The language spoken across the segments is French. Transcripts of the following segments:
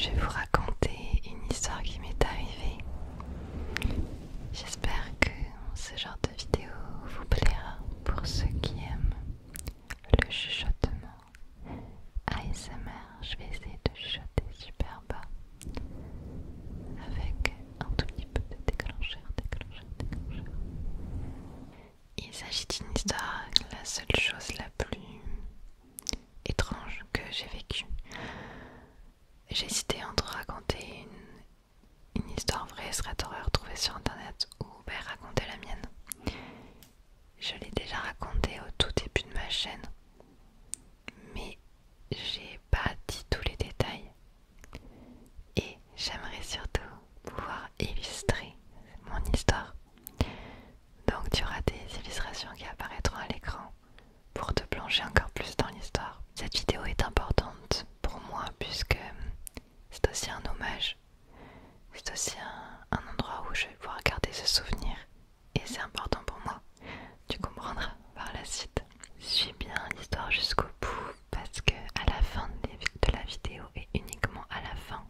je vais vous raconter une histoire qui m'est arrivée. J'espère que ce genre de vidéo vous plaira pour ceux qui aiment le chuchotement ASMR. Je vais essayer de chuchoter super bas avec un tout petit peu de déclencheur. Il s'agit d'une histoire, la seule chose la plus étrange que j'ai vécue. J'ai hésité entre raconter une histoire vraie, thread horreur trouvée sur internet, ou raconter la mienne. Je l'ai déjà racontée au tout début de ma chaîne, mais j'ai pas dit tous les détails. Et j'aimerais surtout pouvoir illustrer mon histoire. Donc tu auras des illustrations qui apparaîtront à l'écran pour te plonger encore plus dans l'histoire. Cette vidéo est importante pour moi puisque c'est aussi un hommage. C'est aussi un endroit où je vais pouvoir garder ce souvenir. Et c'est important pour moi. Tu comprendras par la suite. Suis bien l'histoire jusqu'au bout parce que à la fin de la vidéo et uniquement à la fin,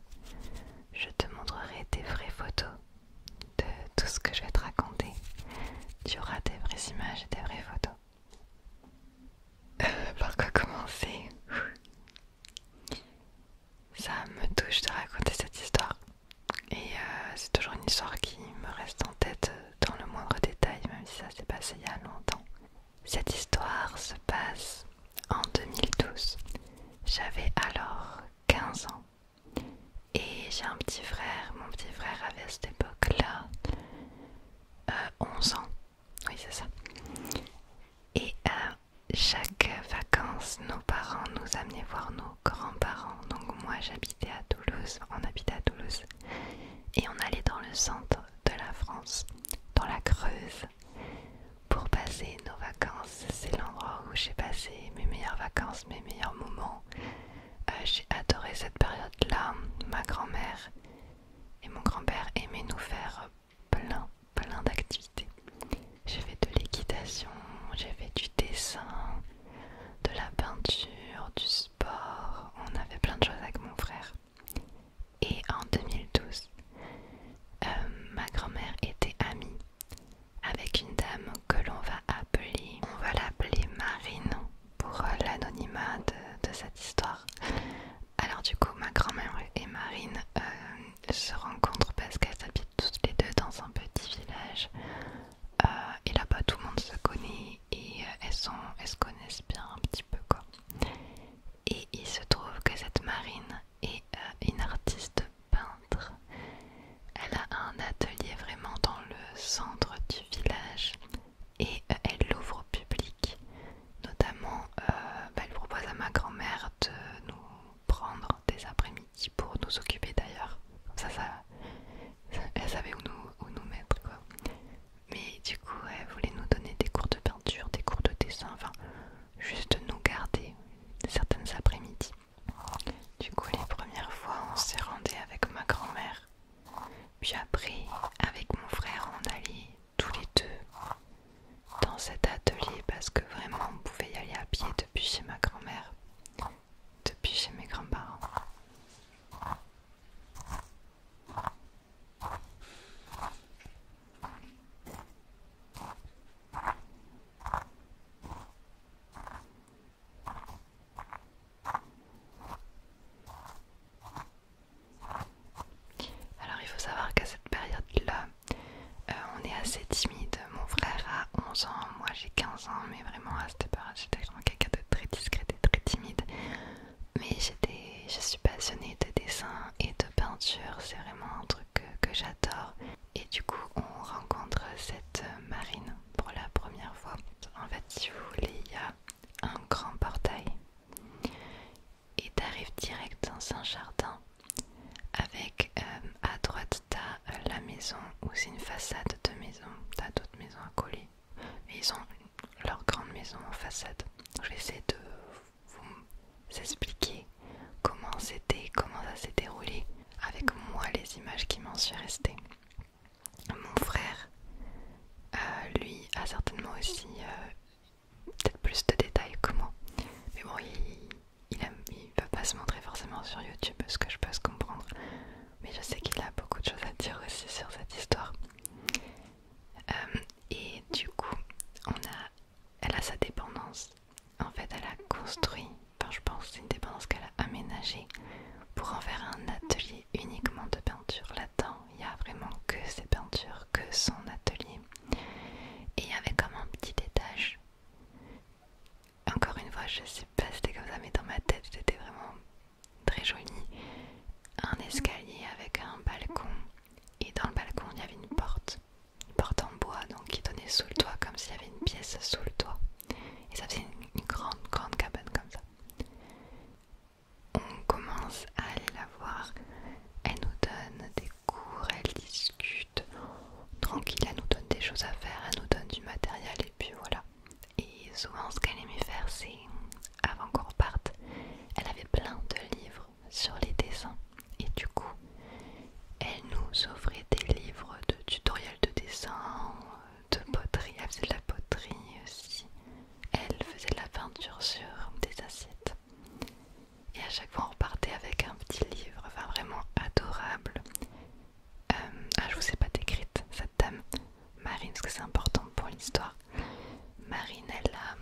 je te montrerai des vraies photos de tout ce que je vais te raconter. Tu auras des vraies images et des vraies photos. Par quoi commencer? Ça me touche de raconter cette histoire. Et c'est toujours une histoire qui me reste en tête dans le moindre détail, même si ça s'est passé il y a longtemps. Cette histoire se passe en 2012. J'avais alors 15 ans. Et j'ai un petit frère. Mon petit frère avait à cette époque-là 11 ans. Oui, c'est ça. Et chaque vacances, nos parents nous amenaient voir nos grands-parents. Donc moi j'habitais à Toulouse, on habitait à Toulouse. Et on allait dans le centre de la France, dans la Creuse, pour passer nos vacances. C'est l'endroit où j'ai passé mes meilleures vacances, mes meilleurs moments. J'ai adoré cette période-là. Ma grand-mère et mon grand-père aimaient nous faire plein d'activités. J'ai fait de l'équitation, j'ai fait du dessin, de la peinture, du sport. On a fait plein de choses avec mon frère. Et en 2012, ma grand-mère était amie avec une dame que l'on va appeler, on va l'appeler Marine pour l'anonymat de cette histoire. Alors du coup, ma grand-mère et Marine se rencontrent parce qu'elles habitent toutes les deux dans un petit village. Et là-bas, tout le monde se connaît et elles se connaissent bien un petit peu quoi. Et il se trouve que cette Marine est une artiste peintre. Elle a un atelier vraiment dans le centre du village et elle l'ouvre au public. Notamment, elle propose à ma grand-mère de nous prendre des après-midi pour nous occuper d'ailleurs. Comme ça, elle savait où nous mettre quoi. Mais du coup, elle voulait nous donner des cours de peinture, des cours de dessin, enfin, juste nous garder certaines après-midi. Du coup, les premières fois, on s'est rendu avec ma grand-mère. Puis après, avec mon frère, on allait tous les deux dans cet atelier parce que vraiment, on pouvait y aller à pied depuis chez ma grand-mère, depuis chez mes grands-parents. Alors il faut savoir qu'à cette période-là, on est assez timide. Mon frère a 11 ans, moi j'ai 15 ans, mais vraiment à cette période j'étais vraiment quelqu'un de très discret et très timide. Mais je suis passionnée de dessin et de peinture, c'est vraiment un truc que j'adore. Et du coup on rencontre cette Marine pour la première fois. En fait, si vous voulez, il y a un grand portail et t'arrives direct dans un jardin avec à droite t'as la maison où c'est une façade de maison, t'as d'autres maisons à coller, mais ils ont leur grande maison en façade. Je vais essayer de vous expliquer comment c'était, comment ça s'est déroulé avec moi, les images qui m'en sont restées. Mon frère, lui, a certainement aussi peut-être plus de détails que moi, mais bon, il va pas se montrer forcément sur YouTube, ce que je peux comprendre. je sais qu'il a beaucoup de choses à dire aussi sur cette histoire. Et du coup, elle a sa dépendance. En fait, elle a construit, enfin je pense que c'est une dépendance qu'elle a aménagée pour en faire un atelier uniquement de peinture. Là-dedans, il n'y a vraiment que ses peintures, que son atelier. Et il y avait comme un petit étage. Encore une fois, je sais pas si c'était comme ça, mais dans ma tête, c'était vraiment très joli. Un escalier avec un balcon. Et dans le balcon, il y avait une porte en bois, donc qui donnait sous le toit, comme s'il y avait une pièce sous le toit. Et ça faisait une grande cabane comme ça. On commence à aller la voir. Elle nous donne des cours, elle discute. Tranquille, elle nous donne des choses à faire, elle nous donne du matériel et puis voilà. Et souvent ce qu'elle aimait faire, c'est, avant qu'on reparte, elle avait plein de livres sur les dessins. Et du coup, elle nous offrait des livres de tutoriels de dessin, de poterie. Elle faisait de la poterie aussi. Elle faisait de la peinture sur des assiettes. Et à chaque fois on repartait avec un petit livre, enfin vraiment adorable. Je vous ai pas décrite cette dame, Marine, parce que c'est important pour l'histoire. Marine, elle a...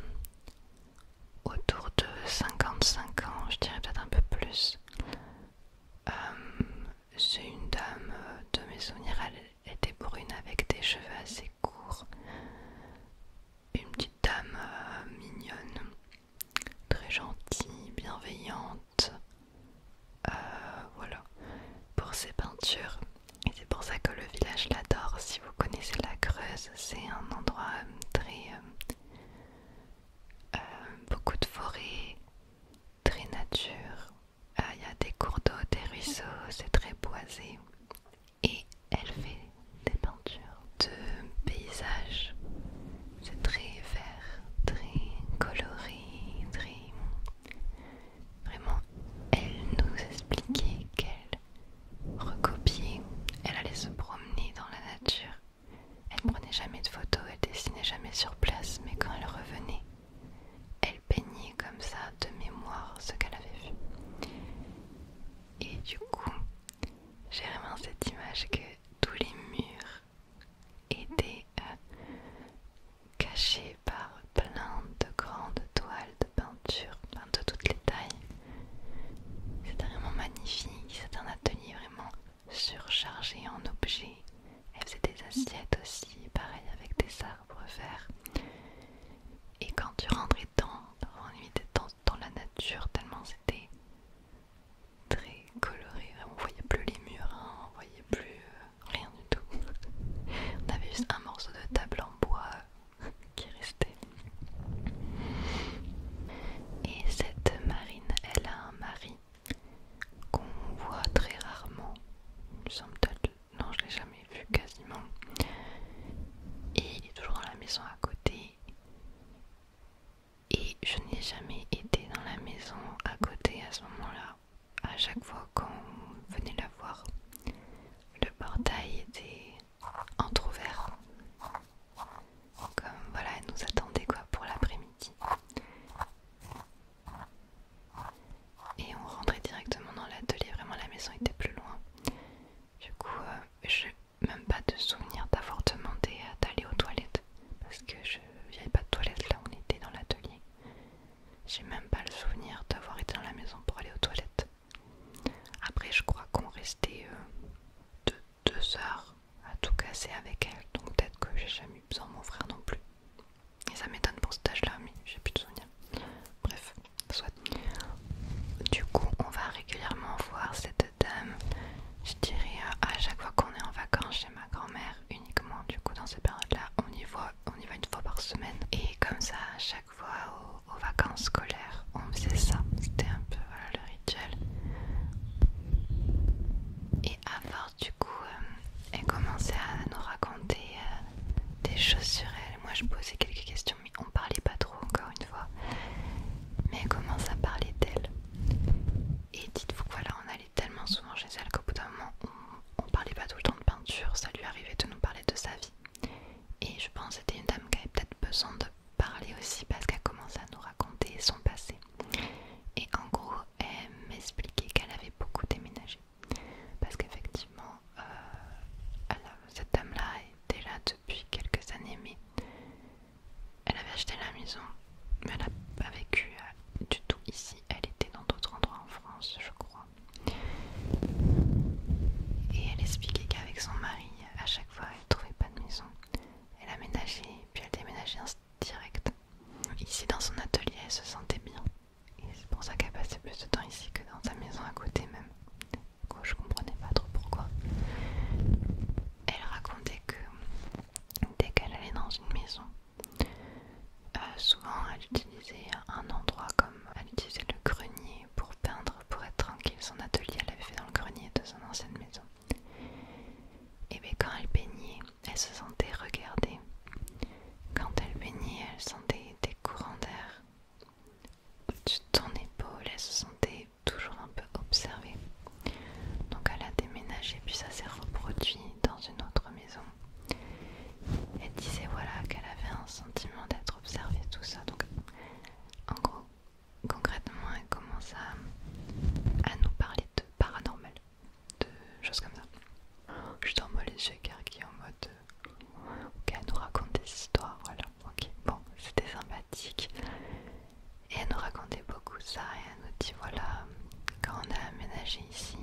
déménagé ici,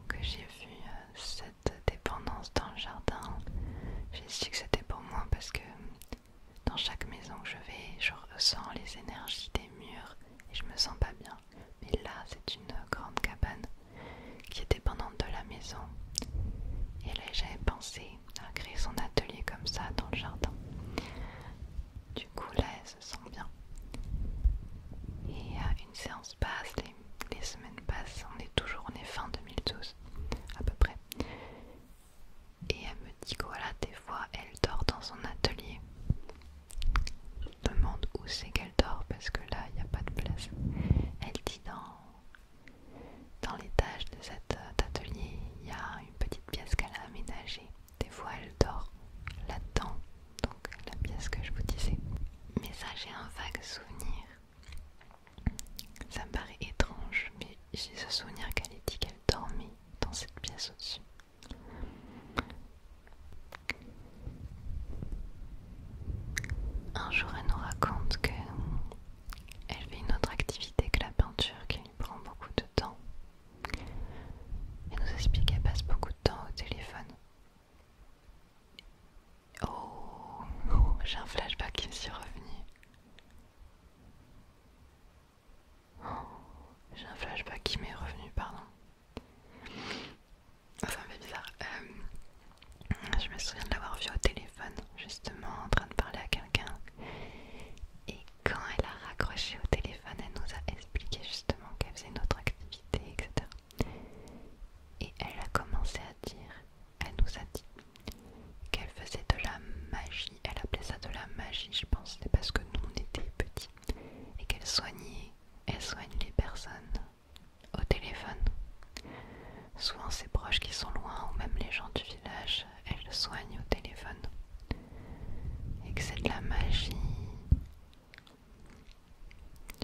que j'ai vu cette dépendance dans le jardin, j'ai su que c'était pour moi parce que dans chaque maison que je vais, je ressens les énergies des murs et je me sens pas bien. Mais là, c'est une grande cabane qui est dépendante de la maison. Et là, j'avais pensé à créer son atelier comme ça dans le jardin. Du coup, là, elle se sent bien. Et une séance passe, les semaines passent, on est fin 2012 à peu près. Et elle me dit que voilà, des fois, elle dort dans son atelier. Je me demande où c'est qu'elle dort parce que là, il n'y a pas de place. Elle dit dans l'étage de cet atelier, il y a une petite pièce qu'elle a aménagée. Des fois, elle dort là-dedans, donc la pièce que je vous disais. Mais ça, j'ai un vague souvenir. Ça me paraît étrange, mais j'ai ce souvenir qu'elle ait dit qu'elle dormait dans cette pièce au-dessus. Un jour, elle nous raconte que elle fait une autre activité que la peinture qui lui prend beaucoup de temps. Elle nous explique qu'elle passe beaucoup de temps au téléphone. Oh, j'ai un flashback qui me suis revenu. Oh, j'ai un flashback qui m'est revenu, pardon. Ça me fait bizarre. Je me souviens de l'avoir vue au téléphone, justement en train de parler à quelqu'un. Et quand elle a raccroché au téléphone, elle nous a expliqué justement qu'elle faisait une autre activité, etc. Et elle a commencé à dire, elle nous a dit qu'elle faisait de la magie. Elle appelait ça de la magie, je pense. C'est parce que nous on était petits. Et qu'elle elle soigne les personnes au téléphone. Souvent ses proches qui sont loin ou même les gens du village, elle le soigne au téléphone. Et que c'est de la magie.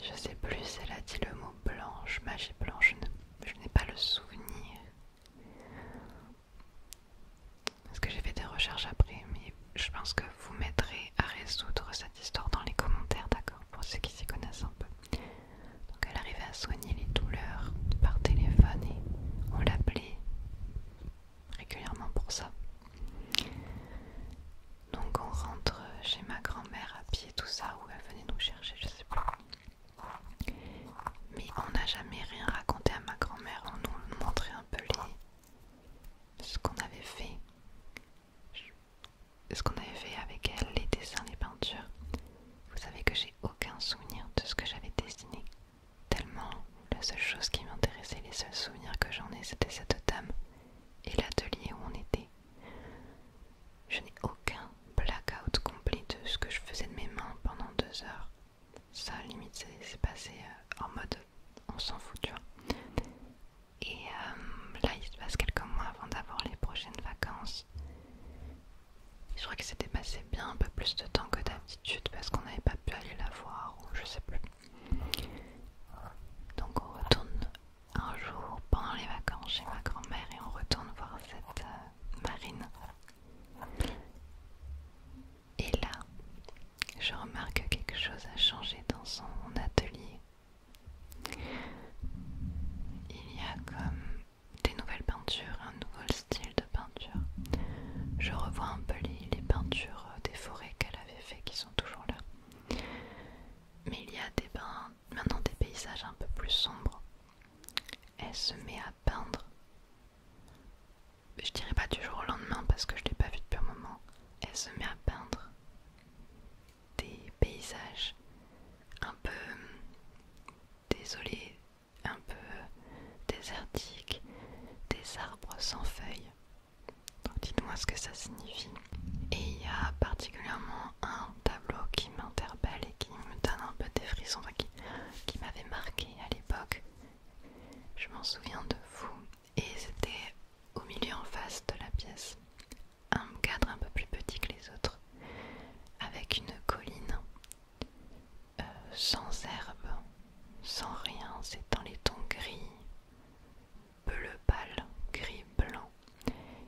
Je sais plus si elle a dit le mot blanche, magie blanche, je n'ai pas le souvenir. Parce que j'ai fait des recherches après, mais je pense que vous m'aiderez à résoudre cette histoire dans les commentaires, d'accord? Pour ceux qui s'y connaissent un peu. Donc elle arrivait à soigner les douleurs par téléphone et on l'appelait régulièrement pour ça. Donc on rentre chez ma grand-mère à pied, tout ça, où elle venait nous chercher, je sais plus. Mais on n'a jamais rien raconté à ma grand-mère, on nous montrait un peu ce qu'on avait fait. Ce qu'on avait fait avec elle, les dessins, les peintures. Vous savez que j'ai aucun souvenir de ce que j'avais dessiné. Tellement la seule chose qui m'intéressait, les seuls souvenirs que j'en ai, c'était cette dame et l'atelier où on était. Je n'ai aucun blackout complet de ce que je faisais de mes mains pendant 2 heures. Ça, limite, c'est passé en mode on s'en fout, tu vois. Et là, il se passe quelques mois avant d'avoir les prochaines vacances. Je crois que c'était passé bien un peu plus de temps que d'habitude parce qu'on n'avait pas pu aller la voir ou je sais plus. Donc on retourne un jour pendant les vacances chez ma grand-mère et on retourne voir cette marine. Et là, je remarque que quelque chose a changé dans son atelier. Il y a comme des nouvelles peintures, un nouveau style de peinture. Je revois un peu les peintures des forêts qu'elle avait fait qui sont toujours là. Mais il y a maintenant des paysages un peu plus sombres. Elle se met à peindre. Je dirais pas du jour au lendemain parce que je l'ai pas vu depuis un moment. Elle se met à peindre des paysages un peu désolés, un peu désertiques, des arbres sans feuilles. Donc dites-moi ce que ça signifie. Et il y a particulièrement un tableau qui m'interpelle et qui me donne un peu des frissons, enfin, qui m'avait marqué à l'époque. Je m'en souviens de fou. Et c'était au milieu en face de la pièce. Un cadre un peu plus petit que les autres. Avec une colline. Sans herbe. Sans rien. C'est dans les tons gris. Bleu pâle. Gris blanc.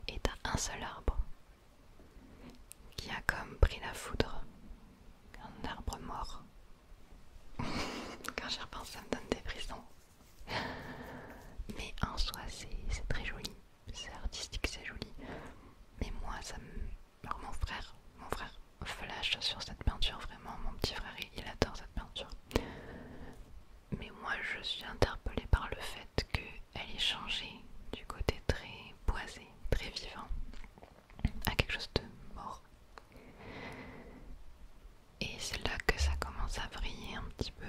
Et t'as un seul arbre. Qui a comme pris la foudre. Un arbre mort. Quand j'y repense, ça me donne des frissons. Mais en soi c'est très joli, c'est artistique, c'est joli. Mais moi ça me... Alors mon frère flash sur cette peinture, vraiment, mon petit frère il adore cette peinture. Mais moi je suis interpellée par le fait qu'elle ait changé du côté très boisé, très vivant, à quelque chose de mort. Et c'est là que ça commence à vriller un petit peu.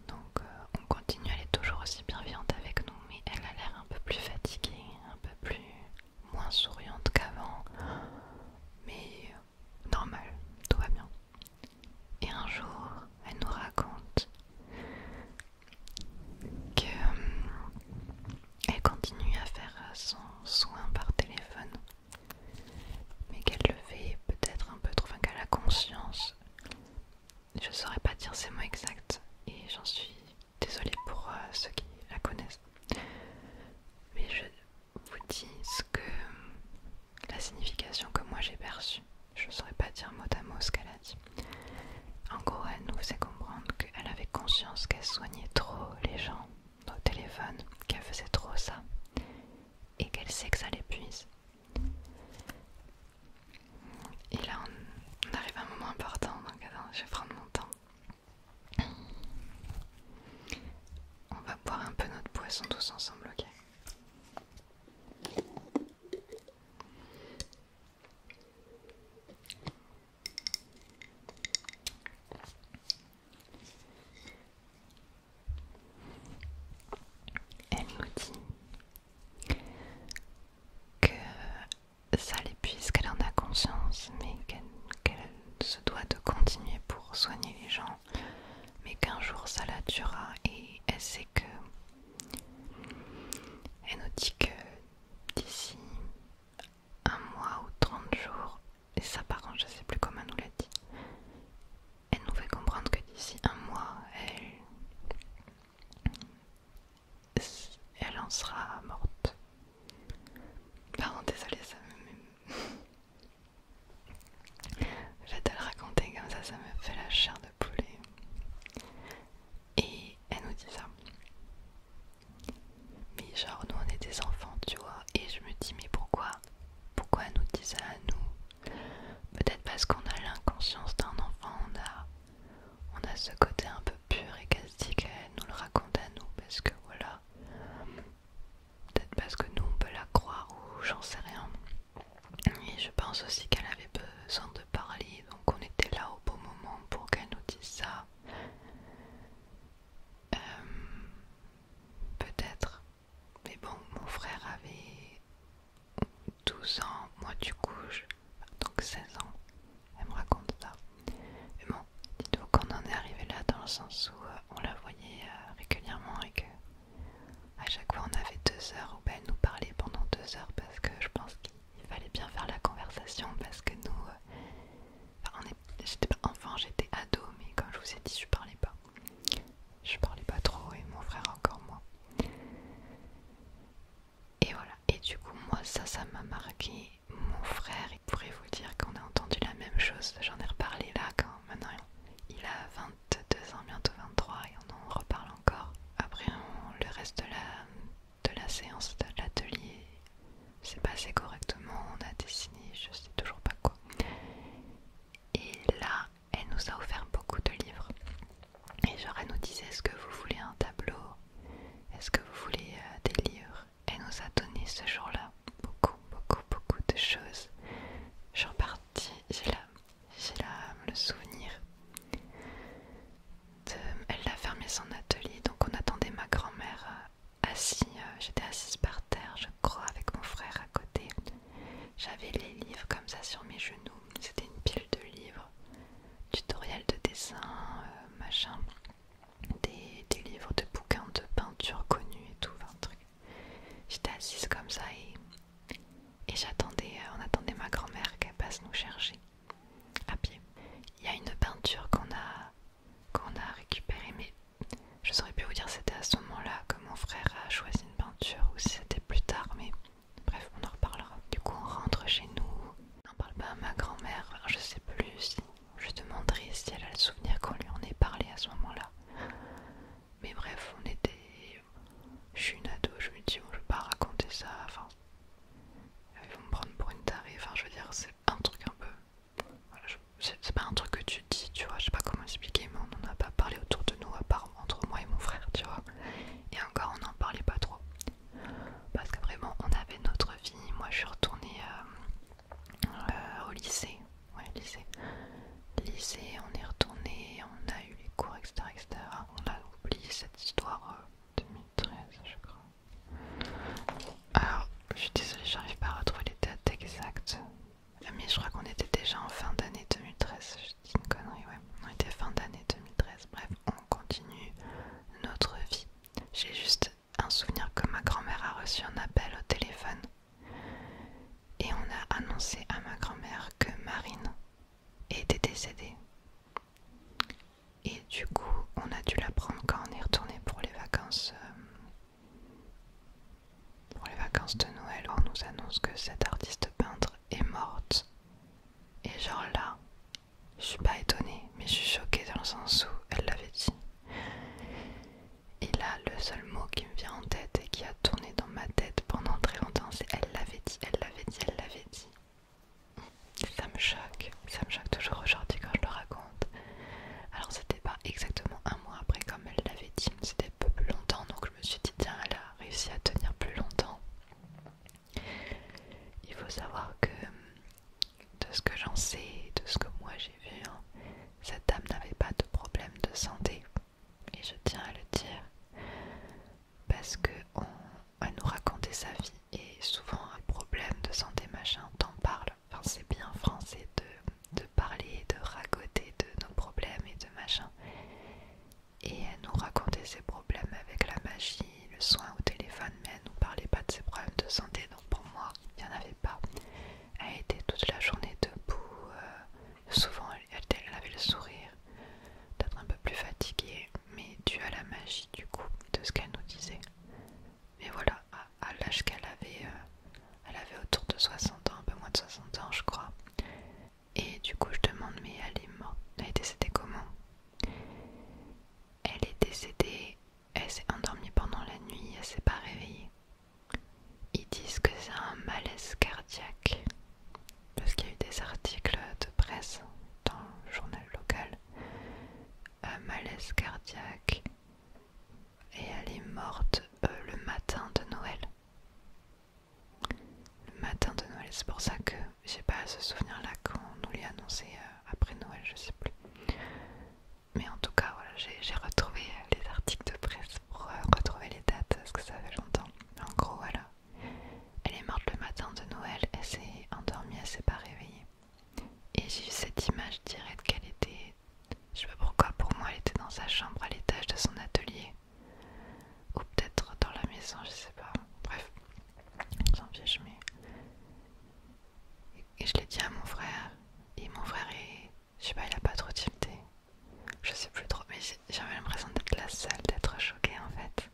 Donc on continue, elle est toujours aussi bienveillante avec nous, mais elle a l'air un peu plus fatiguée, un peu plus moins souriante qu'avant. Mais normal, tout va bien. Et un jour, elle nous raconte qu'elle continue à faire son soin par téléphone, mais qu'elle le fait peut-être un peu trop, enfin qu'elle a conscience. Je saurais pas dire ces mots exacts et j'en suis désolée pour ceux qui la connaissent. Mais je vous dis ce que la signification que moi j'ai perçue. Je saurais pas dire mot à mot ce qu'elle a dit. En gros, elle nous faisait comprendre qu'elle avait conscience qu'elle soignait trop les gens au téléphone, qu'elle faisait trop ça et qu'elle sait que ça l'épuise. Et là, on arrive à un moment important, donc attends, je vais prendre mon temps. On va boire un peu notre boisson tous ensemble, ok? Elle nous dit que ça l'épuise, qu'elle en a conscience, mais qu'elle se doit de continuer pour soigner les gens, mais qu'un jour ça la tuera et elle sait que... Elle nous dit que d'ici un mois ou 30 jours, et ça par contre je sais plus comment elle nous l'a dit, elle nous fait comprendre que d'ici un mois, elle en sera morte. Pardon, désolée, ça me... Je vais te le raconter comme ça me fait la chair de poulet. Et elle nous dit ça. Mais genre, nous on est des enfants, tu vois, et je me dis, mais pourquoi elle nous dit ça à nous? Peut-être parce qu'on a l'inconscience d'un enfant, on a ce côté un peu pur et qu'elle se dit qu'elle nous le raconte à nous, parce que voilà, peut-être parce que nous on peut la croire ou j'en sais rien. Et je pense aussi qu'elle avait besoin de parler, donc on était là au bon moment pour qu'elle nous dise ça. Peut-être. Mais bon, mon frère avait 12 ans, moi du coup, donc 16 ans. Elle me raconte ça. Mais bon, dites-vous qu'on en est arrivé là dans le sens où on la voyait régulièrement et que à chaque fois on avait 2 heures où elle nous parlait pendant 2 heures parce que je pense qu'il fallait bien faire la conversation parce que nous, j'étais pas enfant, j'étais ado, mais comme je vous ai dit, je parlais pas. Je parlais pas trop et mon frère encore moins. Et voilà, et du coup moi ça m'a marqué. Mon frère, il pourrait vous dire qu'on a entendu la même chose, j'en ai reparlé là quand maintenant il a 22 ans, bientôt 23 et on en reparle encore. Après le reste de la séance de l'atelier s'est passé correctement, on a dessiné, je sais toujours pas quoi. Et là, elle nous a offert beaucoup de livres. Et genre elle nous disait, est-ce que vous voulez un tableau? Est-ce que vous voulez des livres? Elle nous a donné ce jour-là beaucoup de choses. Je suis repartie, j'ai le souvenir elle a fermé son atelier, donc on attendait ma grand-mère j'étais assise par terre, je crois, avec mon frère à côté. J'avais les livres comme ça sur mes genoux, c'était une pile de livres, tutoriels de dessin, machin, des livres de bouquins de peinture connus et tout, enfin, un truc. J'étais assise comme ça et décédée. Et du coup, on a dû la prendre quand on est retourné pour les vacances. Pour les vacances de Noël, on nous annonce que cette artiste peintre est morte. Et genre là, je suis pas étonnée, mais je suis choquée dans le sens où elle l'avait dit. Et là, le seul mot qui me vient en tête et qui a tourné dans ma tête pendant très longtemps, c'est elle l'avait dit, elle l'avait dit, elle l'avait dit. Ça me choque toujours aujourd'hui quand je le raconte. Alors c'était pas exactement un mois après comme elle l'avait dit, c'était un peu plus longtemps, donc je me suis dit tiens, elle a réussi à tenir plus longtemps. Il faut savoir que de ce que j'en sais, de ce que moi j'ai vu, hein, cette dame n'avait pas de problème de santé. Et je tiens à le dire parce que elle nous racontait sa vie et souvent un problème de santé machin, t'en parles. Enfin c'est bien français de parler, de raconter de nos problèmes et de machin. Et elle nous racontait ses problèmes avec la magie, le soin au téléphone, mais elle nous parlait pas de ses problèmes de santé. Donc pour moi, il n'y en avait pas. Elle était toute la journée debout. Souvent, elle avait le sourire, peut-être un peu plus fatiguée, mais dû à la magie du coup de ce qu'elle nous disait. Mais voilà, à l'âge qu'elle avait, elle avait autour de 60 ans, un peu moins de 60 ans je crois. Et du coup je demande mais elle est morte, elle est décédée comment? Elle est décédée, elle s'est endormie pendant la nuit, elle s'est pas réveillée. Ils disent que c'est un malaise cardiaque, parce qu'il y a eu des articles de presse dans le journal local. Un malaise cardiaque, et elle est morte le matin de Noël. Le matin de Noël, c'est pour ça que j'ai pas ce souvenir là quand on nous l'a annoncé après Noël, je sais plus. Mais en tout cas, voilà, j'ai retrouvé les articles de presse pour retrouver les dates parce que ça fait longtemps. En gros, voilà, elle est morte le matin de Noël, elle s'est endormie, elle s'est pas réveillée. Et j'ai eu cette image directe qu'elle était, je sais pas pourquoi, pour moi elle était dans sa chambre à l'étage de son atelier. Ou peut-être dans la maison, je sais pas. Bref, on s'en fiche, mais. Et je l'ai dit à mon frère. Et mon frère est. Je sais pas, il a pas trop tilté. Je sais plus trop, mais j'avais l'impression d'être la seule, d'être choquée en fait.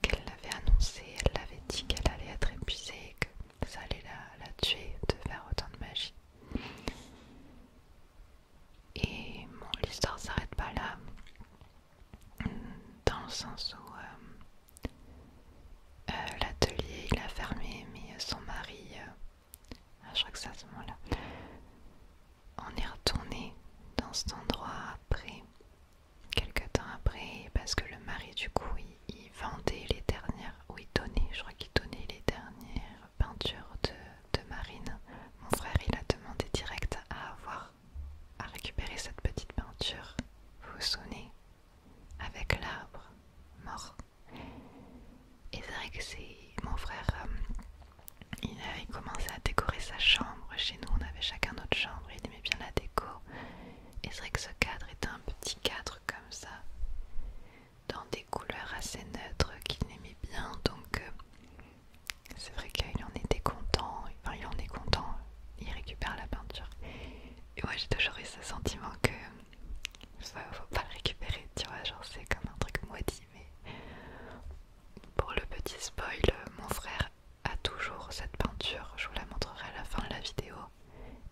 Qu'elle l'avait annoncé, elle l'avait dit qu'elle allait être épuisée, que ça allait la tuer de faire autant de magie. Et bon, l'histoire s'arrête pas là. Dans le sens où l'atelier il a fermé, mais son mari, je crois que c'est à ce moment-là, on est retourné dans cet endroit après, quelques temps après, parce que le mari du coup il vendait les dernières, ou il donnait, je crois qu'il donnait les dernières peintures de Marine. Mon frère il a demandé direct à récupérer cette petite peinture, vous vous souvenez, avec l'arbre mort. Et c'est vrai que c'est mon frère, il avait commencé à décorer sa chambre. Chez nous on avait chacun notre chambre, il aimait bien la déco. Et c'est vrai que ce cadre était un petit cadre comme ça, dans des couleurs assez neutres qu'il aimait bien. Donc c'est vrai qu'il en était content, enfin il en est content, il récupère la peinture. Et moi j'ai toujours eu ce sentiment que faut pas le récupérer, tu vois, genre c'est comme un truc maudit. Mais pour le petit spoil, mon frère a toujours cette peinture, je vous la montrerai à la fin de la vidéo.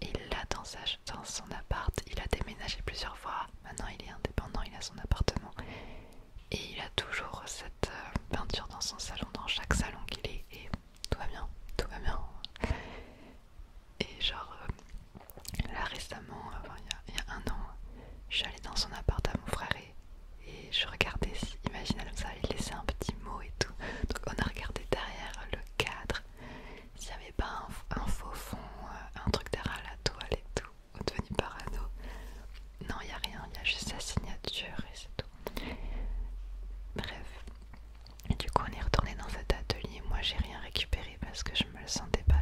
Et il l'a dans son appart, il a déménagé plusieurs fois, maintenant il est indépendant, il a son appartement. Et il a toujours cette peinture dans son salon, dans chaque salon qu'il est, et tout va bien, tout va bien. Et genre, là récemment, il y a un an, je suis allée dans son appart à mon frère et je regardais si, imaginez comme ça, il laissait un petit mot et tout. Donc on a regardé derrière le cadre, s'il n'y avait pas un faux fond, un truc derrière la toile et tout. On est devenu parano. Non, il n'y a rien, il y a juste sa signature et c'est tout. Bref. Et du coup on est retourné dans cet atelier. Moi j'ai rien récupéré parce que je me le sentais pas.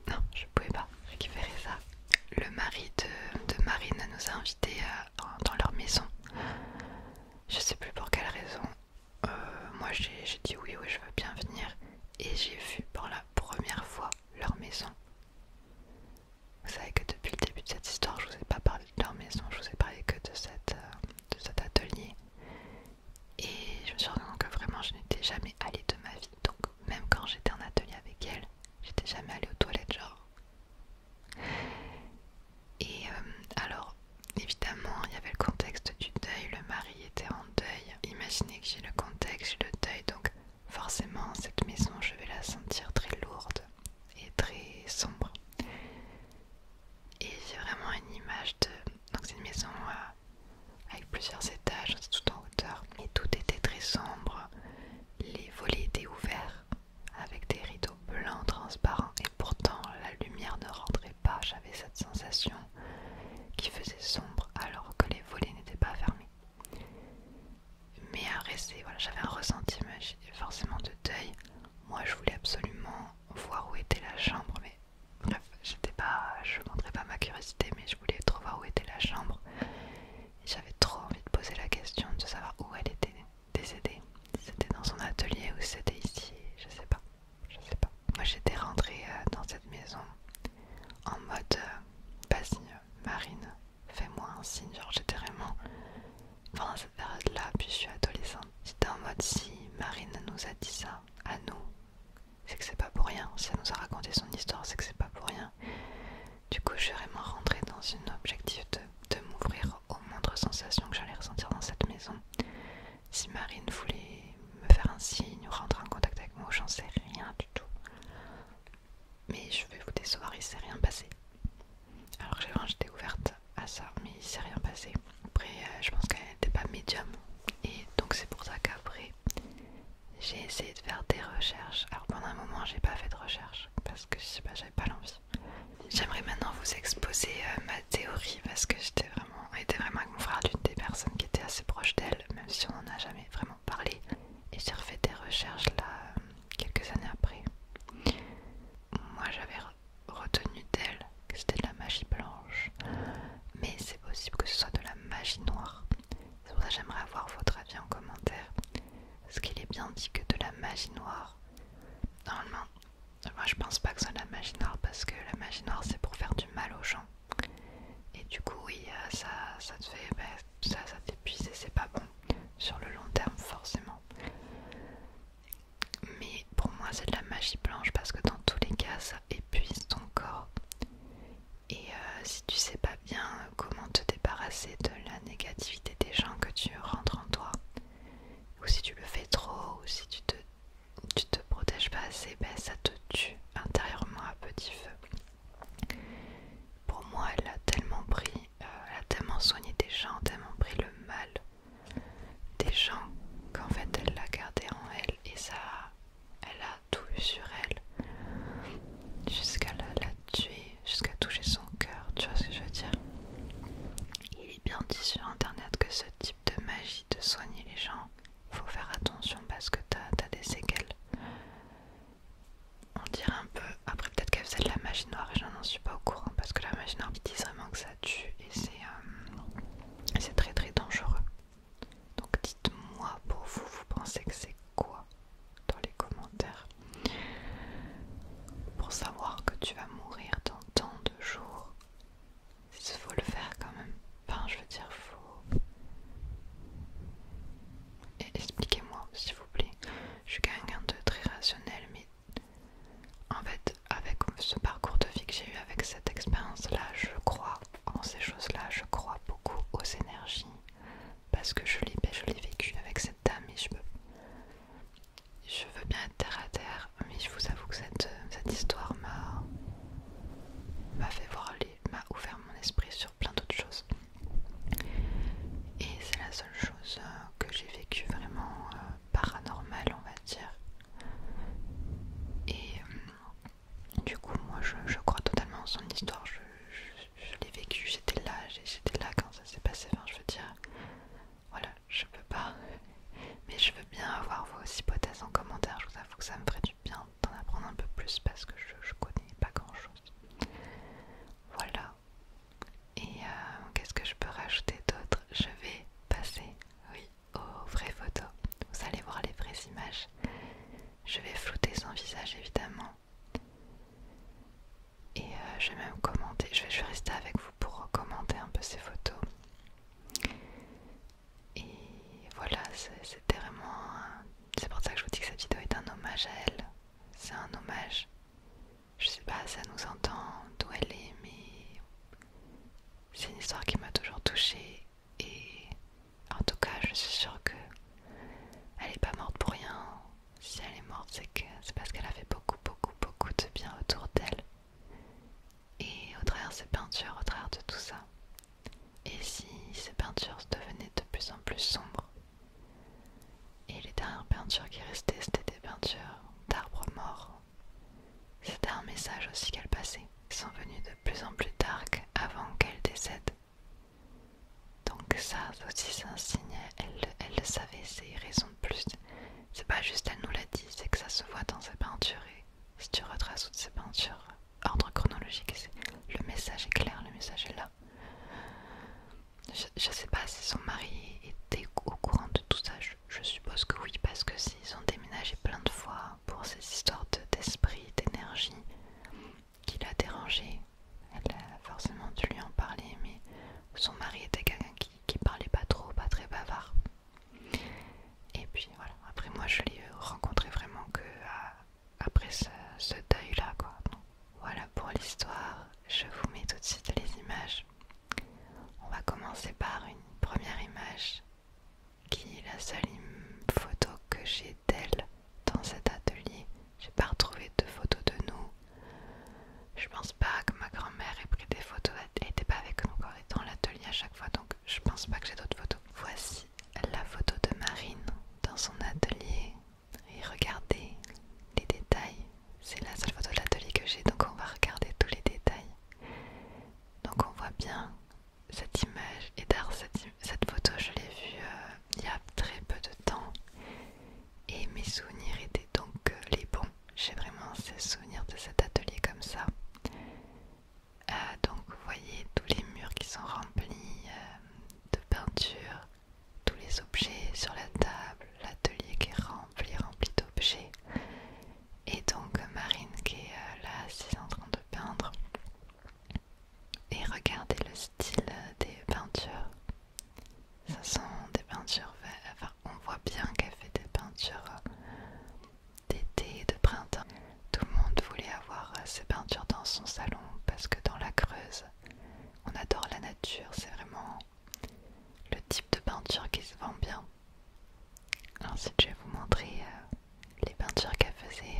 Non, je pouvais pas récupérer ça. Le mari de Marine nous a invités dans leur maison. Je sais plus pour quelle raison. Moi j'ai dit oui, je veux bien venir. Et j'ai vu pour la première fois leur maison. Vous savez que depuis jamais allée de ma vie. Donc même quand j'étais en atelier avec elle, j'étais jamais allée aux toilettes genre. Et alors évidemment il y avait le contexte du deuil, le mari était en deuil. Imaginez que j'ai le contexte, j'ai le deuil, donc forcément cette maison je vais la sentir très lourde et très sombre. Et j'ai vraiment une image de... Donc c'est une maison avec plusieurs étages, c'est tout en hauteur. Et tout était très sombre. Les volets étaient ouverts avec des rideaux blancs transparents. Et pourtant la lumière ne rentrait pas. J'avais cette sensation qui faisait sombre alors que les volets n'étaient pas fermés. Mais après voilà, j'avais un ressenti forcément de deuil. Moi je voulais absolument voir où était la chambre. Mais bref, je montrais pas ma curiosité, mais je voulais trop voir où était la chambre. Et j'avais trop envie de poser la question de savoir où elle était décédée. Si c'était dans son atelier ou si c'était ici, je sais pas. Moi j'étais rentrée dans cette maison en mode vas-y Marine, fais-moi un signe. Genre j'étais vraiment pendant cette période-là, puis je suis adolescente. J'étais en mode si Marine nous a dit ça à nous, c'est que c'est pas pour rien. Si elle nous a raconté son histoire, c'est que c'est pas pour rien. Du coup, je suis vraiment rentrée dans un objectif de m'ouvrir aux moindres sensations que j'allais ressentir dans cette maison. Si Marine voulait me faire un signe ou rentrer en contact avec moi, j'en sais rien du tout. Mais je vais vous décevoir, il s'est rien passé. Alors que j'étais ouverte à ça, mais il s'est rien passé. Après, je pense qu'elle n'était pas médium. Et donc c'est pour ça qu'après, j'ai essayé de faire des recherches. Alors pendant un moment, j'ai pas fait de recherches parce que je sais pas, j'avais pas l'envie. J'aimerais maintenant vous exposer ma théorie parce que on était vraiment avec mon frère l'une des personnes qui était assez proche d'elle, même si on n'en a jamais vraiment parlé. Et j'ai refait des recherches là, quelques années après. Moi j'avais retenu d'elle que c'était de la magie blanche, mais c'est possible que ce soit de la magie noire. C'est pour ça que j'aimerais avoir votre avis en commentaire. Parce qu'il est bien dit que de la magie noire, normalement, moi je pense pas que ce soit de la magie noire parce que la magie noire c'est pour faire du mal aux gens. Et du coup oui, ça te fait, ça t'épuise et c'est pas bon sur le long terme forcément. Mais pour moi c'est de la magie blanche parce que dans tous les cas ça épuise ton corps. Et si tu sais pas bien comment te débarrasser de la négativité des gens que tu rentres en toi, ou si tu le fais trop, ou si tu te protèges pas assez, ça te tue intérieurement à petit feu. Pour moi, elle a tellement soigné des gens, tellement pris le mal des gens qu'en fait elle l'a gardé en elle et ça, elle a tout eu sur elle jusqu'à la tuer, jusqu'à toucher son cœur, tu vois ce que je veux dire. Il est bien juste elle nous l'a dit, c'est que ça se voit dans ses peintures et si tu retraces toutes ses peintures, ordre chronologique, le message est clair, le message est là. Je sais pas si son mari était au courant de tout ça, je suppose que oui, parce que s'ils ont déménagé plein de fois pour ces histoires d'esprit, d'énergie qui l'a dérangé, elle a forcément dû lui en parler, mais son mari était quelqu'un qui parlait pas trop, pas très bavard. Et puis voilà, après moi je l'ai rencontré vraiment que après ce deuil-là, quoi. Donc, voilà pour l'histoire, je vous mets tout de suite les images. On va commencer par une première image qui est la seule photo que j'ai d'elle dans cet atelier. J'ai pas retrouvé de photos de nous. Je pense pas que ma grand-mère ait pris des photos, elle était pas avec nous quand elle était dans l'atelier à chaque fois, donc je pense pas que j'ai d'autres photos. Voici la photo de Marine dans son atelier et regardez les détails. C'est la seule photo de l'atelier que j'ai, donc on va regarder tous les détails. Donc on voit bien cette image, et d'ailleurs cette photo je l'ai vue il y a très peu de temps et mes souvenirs étaient donc les bons. J'ai vraiment ces souvenirs de cet atelier comme ça. Donc vous voyez tous les murs qui sont remplis de peinture, tous les objets sur la table, l'atelier qui est rempli d'objets et donc Marine qui est là assise en train de peindre. Et regardez le style des peintures. Ce sont des peintures, enfin on voit bien qu'elle fait des peintures d'été, de printemps. Tout le monde voulait avoir ces peintures dans son salon parce que dans la Creuse, on adore la nature, c'est vraiment le type de peinture qui se vend bien. Ensuite je vais vous montrer les peintures qu'elle faisait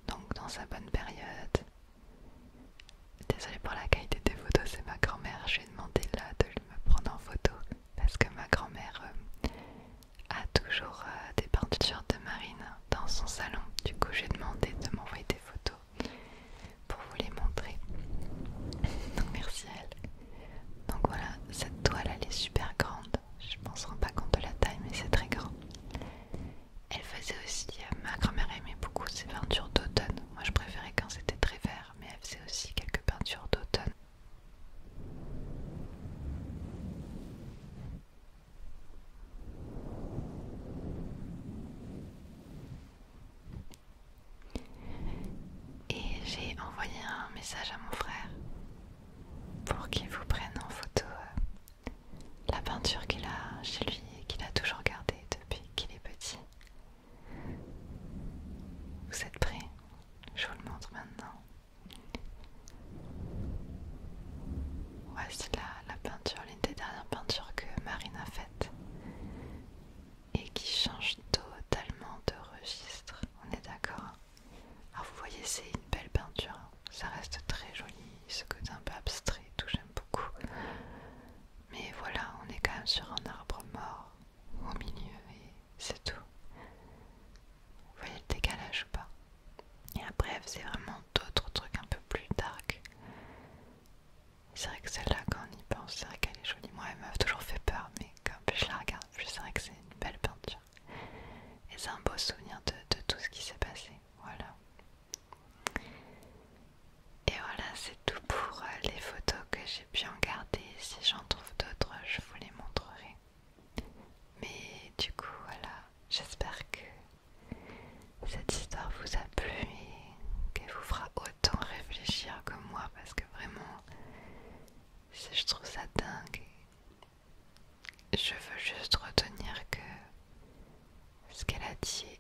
donc dans sa bonne période. Désolée pour la qualité des photos, c'est ma grand-mère. Je lui ai demandé là de me prendre en photo parce que ma grand-mère a toujours des peintures de Marine dans son salon. Du coup, j'ai demandé de m'envoyer des photos pour vous les montrer. Donc merci à elle. Donc voilà, cette toile elle est super grande. Je ne me rends pas compte de la taille, mais c'est très grand. Elle faisait aussi, ma grand-mère aimait beaucoup ses peintures d'automne. Moi je préférais quand c'était très vert, mais elle faisait aussi quelques peintures d'automne. Et j'ai envoyé un message à mon frère pour qu'il vous prenne en photo la peinture qu'il a chez lui et qu'il a toujours gardée depuis qu'il est petit. Vous êtes prêts? Je vous le montre maintenant. Voici la peinture, l'une des dernières peintures que Marine a faites et qui change totalement de registre, on est d'accord? Alors vous voyez, c'est une belle peinture, ça reste très joli, ce côté un peu abstrait et tout, j'aime beaucoup. Mais voilà, on est quand même sur un arbre mort au milieu et c'est tout. Vous voyez le décalage ou pas? Et après elle faisait vraiment d'autres trucs un peu plus dark. C'est vrai que celle-là, quand on y pense, c'est vrai qu'elle est jolie. Moi elle m'a toujours fait peur, mais quand plus je la regarde, plus c'est vrai que c'est une belle peinture. Et c'est un beau souvenir de tout ce qui s'est passé. Voilà. Et voilà, c'est tout pour les photos que j'ai pu en garder. Si j'en trouve d'autres, je vous les montrerai. Mais du coup, voilà, j'espère que cette histoire vous a plu et qu'elle vous fera autant réfléchir que moi, parce que vraiment, je trouve ça dingue. Je veux juste retenir que ce qu'elle a dit